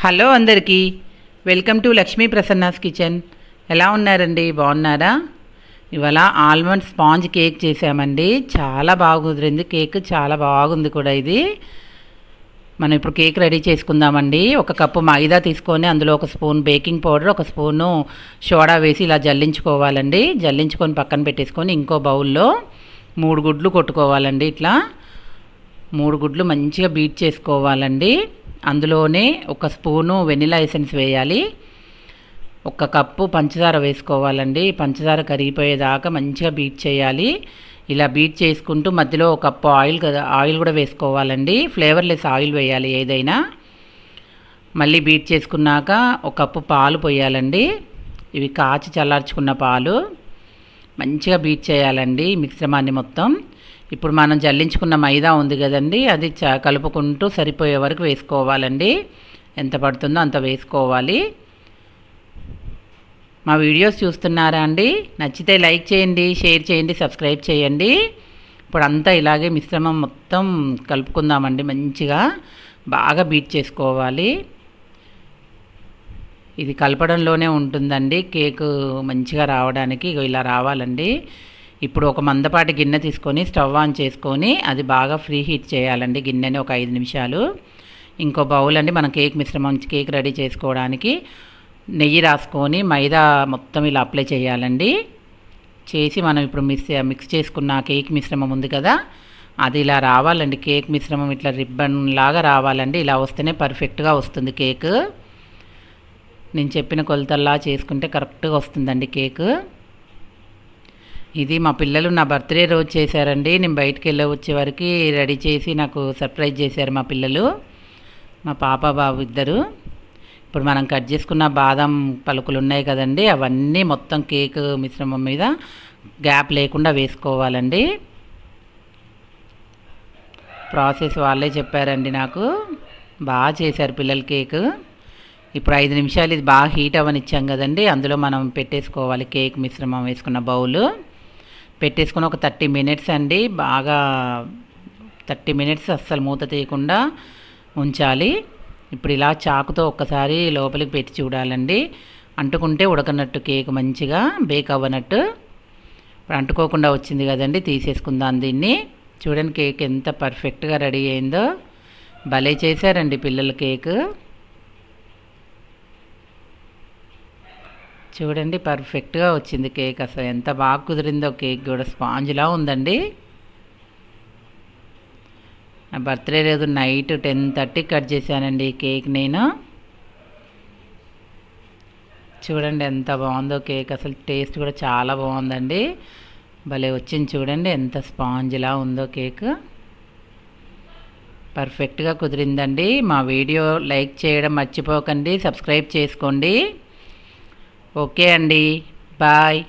Hello అందరికీ welcome to Lakshmi Prasanna's kitchen. ఎలా ఉన్నారండి? బాగున్నారా? ఇవాళ ఆల్మండ్ స్పాంజ్ కేక్ చేసామండి. చాలా బాగా కుదిరింది కేక్, చాలా బాగుంది కూడా. ఇది మనం ఇప్పుడు కేక్ రెడీ చేసుకుందామండి. ఒక కప్పు మైదా తీసుకొని అందులో ఒక స్పూన్ బేకింగ్ పౌడర్, ఒక స్పూను సోడా వేసి ఇలా జల్లించుకోవాలండి. జల్లించుకొని పక్కన పెట్టేసుకొని ఇంకో బౌల్లో 3 గుడ్లు కొట్టుకోవాలండి. ఇట్లా 3 గుడ్లు మంచిగా బీట్ చేసుకోవాలండి. అందులోనే ఒక స్పూను వెనిలా ఎసెన్స్ వేయాలి. 1 కప్పు పంచదార వేసుకోవాలండి. పంచదార కరిగిపోయేదాకా మంచిగా బీట్ చేయాలి. ఇలా బీట్ చేసుకుంటూ మధ్యలో 1 కప్పు ఆయిల్ కూడా వేసుకోవాలండి. ఫ్లేవర్లెస్ ఆయిల్ వేయాలి ఏదైనా. మళ్ళీ బీట్ చేసుకున్నాక 1 కప్పు పాలు పోయాలండి. ఇవి కాచి చల్లార్చుకున్న పాలు. మంచిగా బీట్ చేయాలండి మిశ్రమాన్ని మొత్తం. ఇప్పుడు మనం జల్లించుకున్న మైదా ఉంది కదండి, అది కలుపుకుంటూ సరిపోయే వరకు వేసుకోవాలండి. ఎంత పడుతుందో అంత వేసుకోవాలి. మా వీడియోస్ చూస్తున్నారా అండి? నచ్చితే లైక్ చేయండి, షేర్ చేయండి, సబ్స్క్రైబ్ చేయండి. ఇప్పుడు అంతా ఇలాగే మిశ్రమం మొత్తం కలుపుకుందామండి. మంచిగా బాగా బీట్ చేసుకోవాలి. ఇది కలపడంలోనే ఉంటుందండి కేకు మంచిగా రావడానికి. ఇలా రావాలండి. ఇప్పుడు ఒక మందపాటి గిన్నె తీసుకొని స్టవ్ ఆన్ చేసుకొని అది బాగా ఫ్రీ హీట్ చేయాలండి గిన్నెని ఒక 5 నిమిషాలు. ఇంకో బౌల్ అండి, మనం కేక్ మిశ్రమం కేక్ రెడీ చేసుకోవడానికి నెయ్యి రాసుకొని మైదా మొత్తం ఇలా అప్లై చేయాలండి. చేసి మనం ఇప్పుడు మిక్స్ చేసుకున్న కేక్ మిశ్రమం ఉంది కదా, అది ఇలా రావాలండి. కేక్ మిశ్రమం ఇట్లా రిబ్బన్ లాగా రావాలండి. ఇలా వస్తేనే పర్ఫెక్ట్గా వస్తుంది కేక్. నేను చెప్పిన కొలతల్లా చేసుకుంటే కరెక్ట్గా వస్తుందండి కేక్. ఇది మా పిల్లలు నా బర్త్డే రోజు చేశారండి. నేను బయటికి వచ్చే వరకు రెడీ చేసి నాకు సర్ప్రైజ్ చేశారు మా పిల్లలు, మా పాప బాబు ఇద్దరు. ఇప్పుడు మనం కట్ చేసుకున్న బాదం పలుకులు ఉన్నాయి కదండి, అవన్నీ మొత్తం కేక్ మిశ్రమం మీద గ్యాప్ లేకుండా వేసుకోవాలండి. ప్రాసెస్ వాళ్ళే చెప్పారండి నాకు. బాగా చేశారు పిల్లలు కేక్. ఇప్పుడు 5 నిమిషాలు ఇది బాగా హీట్ అవ్వనిచ్చాం కదండి, అందులో మనం పెట్టేసుకోవాలి కేక్ మిశ్రమం వేసుకున్న బౌలు. పెట్టేసుకుని ఒక 30 మినిట్స్ అండి, బాగా 30 మినిట్స్ అస్సలు మూత తీయకుండా ఉంచాలి. ఇప్పుడు ఇలా చాకుతో ఒక్కసారి లోపలికి పెట్టి చూడాలండి. అంటుకుంటే ఉడకనట్టు కేక్ మంచిగా బేక్ అవ్వనట్టు. ఇప్పుడు అంటుకోకుండా వచ్చింది కదండి, తీసేసుకుందాం దీన్ని. చూడండి కేక్ ఎంత పర్ఫెక్ట్గా రెడీ అయిందో. భలే చేశారండి పిల్లలు కేక్. చూడండి పర్ఫెక్ట్గా వచ్చింది కేక్. అసలు ఎంత బాగా కుదిరిందో కేక్ కూడా, స్పాంజ్లా ఉందండి. నా బర్త్డే రోజు నైట్ 10:30 కట్ చేశానండి ఈ కేక్ నేను. చూడండి ఎంత బాగుందో కేక్. అసలు టేస్ట్ కూడా చాలా బాగుందండి. భలే వచ్చింది చూడండి, ఎంత స్పాంజ్లా ఉందో కేక్. పర్ఫెక్ట్గా కుదిరిందండి. మా వీడియో లైక్ చేయడం మర్చిపోకండి, సబ్స్క్రైబ్ చేసుకోండి. ఓకే అండి, బాయ్.